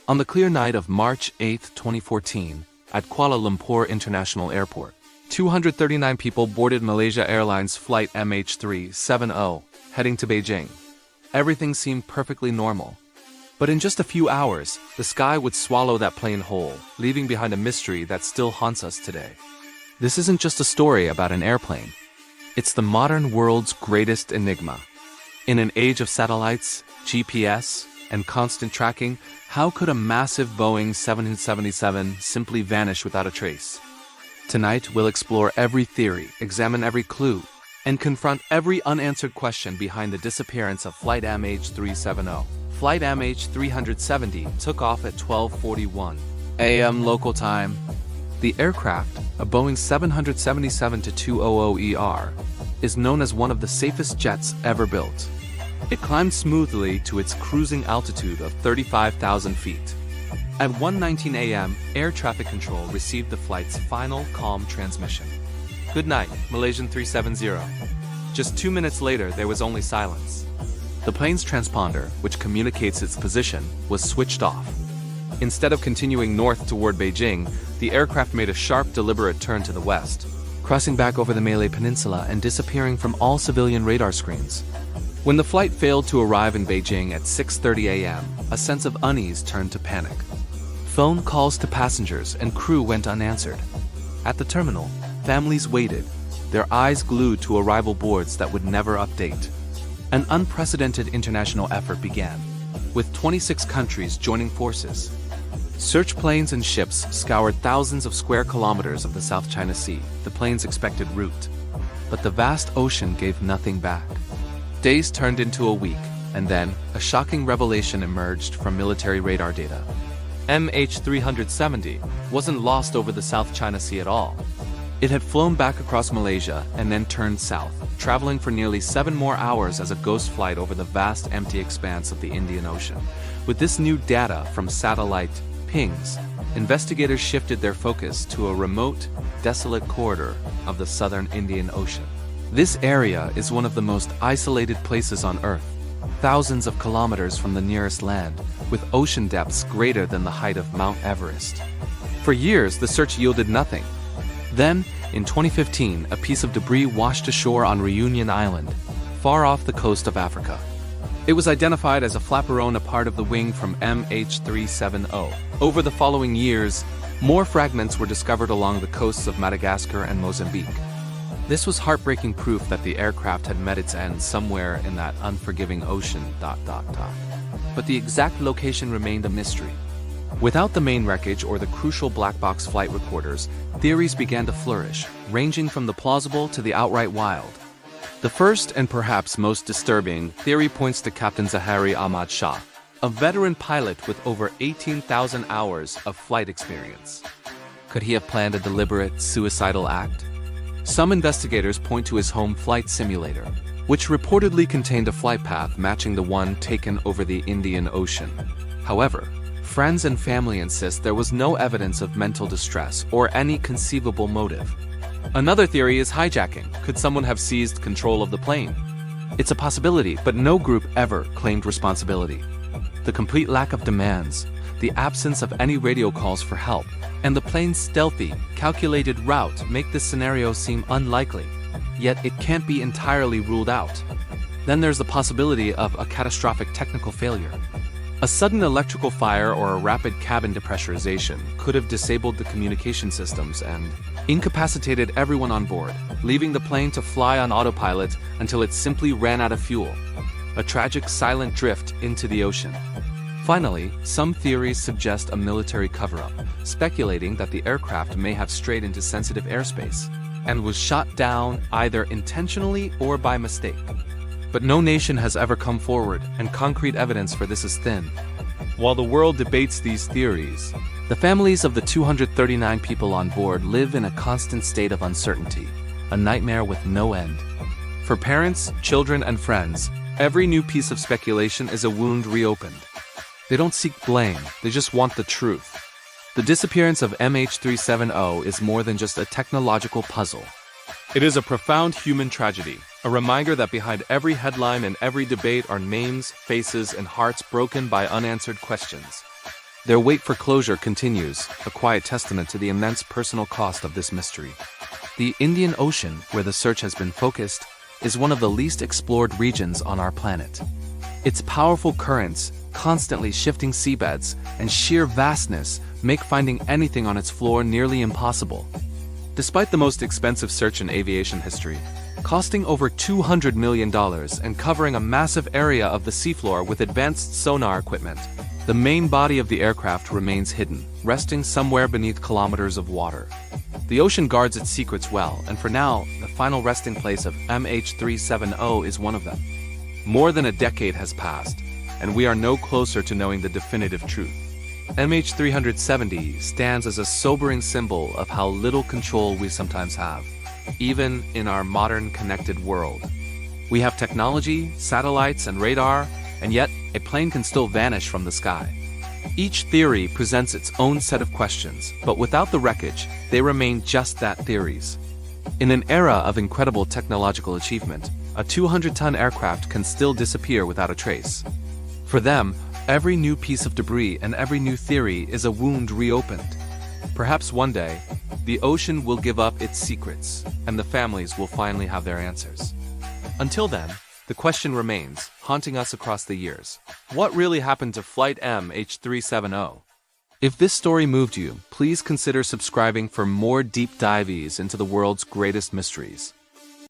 On the clear night of March 8, 2014, at Kuala Lumpur International Airport, 239 people boarded Malaysia Airlines flight MH370, heading to Beijing. Everything seemed perfectly normal. But in just a few hours, the sky would swallow that plane whole, leaving behind a mystery that still haunts us today. This isn't just a story about an airplane. It's the modern world's greatest enigma. In an age of satellites, GPS, and constant tracking, how could a massive Boeing 777 simply vanish without a trace? Tonight, we'll explore every theory, examine every clue, and confront every unanswered question behind the disappearance of Flight MH370. Flight MH370 took off at 12:41 a.m. local time. The aircraft, a Boeing 777-200ER, is known as one of the safest jets ever built. It climbed smoothly to its cruising altitude of 35,000 feet. At 1:19 a.m., air traffic control received the flight's final calm transmission. "Good night, Malaysian 370. Just 2 minutes later, there was only silence. The plane's transponder, which communicates its position, was switched off. Instead of continuing north toward Beijing, the aircraft made a sharp, deliberate turn to the west, crossing back over the Malay Peninsula and disappearing from all civilian radar screens. When the flight failed to arrive in Beijing at 6:30 a.m., a sense of unease turned to panic. Phone calls to passengers and crew went unanswered. At the terminal, families waited, their eyes glued to arrival boards that would never update. An unprecedented international effort began, with 26 countries joining forces. Search planes and ships scoured thousands of square kilometers of the South China Sea, the plane's expected route. But the vast ocean gave nothing back. Days turned into a week, and then a shocking revelation emerged from military radar data. MH370 wasn't lost over the South China Sea at all. It had flown back across Malaysia and then turned south, traveling for nearly 7 more hours as a ghost flight over the vast empty expanse of the Indian Ocean. With this new data from satellite pings, investigators shifted their focus to a remote, desolate corridor of the southern Indian Ocean. This area is one of the most isolated places on Earth, thousands of kilometers from the nearest land, with ocean depths greater than the height of Mount Everest. For years, the search yielded nothing. Then, in 2015, a piece of debris washed ashore on Reunion Island, far off the coast of Africa. It was identified as a flaperon, a part of the wing from MH370. Over the following years, more fragments were discovered along the coasts of Madagascar and Mozambique. This was heartbreaking proof that the aircraft had met its end somewhere in that unforgiving ocean. But the exact location remained a mystery. Without the main wreckage or the crucial black box flight recorders, theories began to flourish, ranging from the plausible to the outright wild. The first and perhaps most disturbing theory points to Captain Zahari Ahmad Shah, a veteran pilot with over 18,000 hours of flight experience. Could he have planned a deliberate, suicidal act? Some investigators point to his home flight simulator, which reportedly contained a flight path matching the one taken over the Indian Ocean. However, friends and family insist there was no evidence of mental distress or any conceivable motive. Another theory is hijacking. Could someone have seized control of the plane? It's a possibility, but no group ever claimed responsibility. The complete lack of demands, the absence of any radio calls for help, and the plane's stealthy, calculated route make this scenario seem unlikely. Yet it can't be entirely ruled out. Then there's the possibility of a catastrophic technical failure. A sudden electrical fire or a rapid cabin depressurization could have disabled the communication systems and incapacitated everyone on board, leaving the plane to fly on autopilot until it simply ran out of fuel. A tragic silent drift into the ocean. Finally, some theories suggest a military cover-up, speculating that the aircraft may have strayed into sensitive airspace and was shot down either intentionally or by mistake. But no nation has ever come forward, and concrete evidence for this is thin. While the world debates these theories, the families of the 239 people on board live in a constant state of uncertainty, a nightmare with no end. For parents, children, and friends, every new piece of speculation is a wound reopened. They don't seek blame, they just want the truth. The disappearance of MH370 is more than just a technological puzzle. It is a profound human tragedy, a reminder that behind every headline and every debate are names, faces, and hearts broken by unanswered questions. Their wait for closure continues, a quiet testament to the immense personal cost of this mystery. The Indian Ocean, where the search has been focused, is one of the least explored regions on our planet. Its powerful currents, constantly shifting seabeds, and sheer vastness make finding anything on its floor nearly impossible. Despite the most expensive search in aviation history, costing over $200 million and covering a massive area of the seafloor with advanced sonar equipment, the main body of the aircraft remains hidden, resting somewhere beneath kilometers of water. The ocean guards its secrets well, and for now, the final resting place of MH370 is one of them. More than a decade has passed, and we are no closer to knowing the definitive truth. MH370 stands as a sobering symbol of how little control we sometimes have, even in our modern connected world. We have technology, satellites, and radar, and yet a plane can still vanish from the sky. Each theory presents its own set of questions, but without the wreckage, they remain just that, theories. In an era of incredible technological achievement, a 200-ton aircraft can still disappear without a trace. For them, every new piece of debris and every new theory is a wound reopened. Perhaps one day, the ocean will give up its secrets, and the families will finally have their answers. Until then, the question remains, haunting us across the years. What really happened to Flight MH370? If this story moved you, please consider subscribing for more deep dives into the world's greatest mysteries.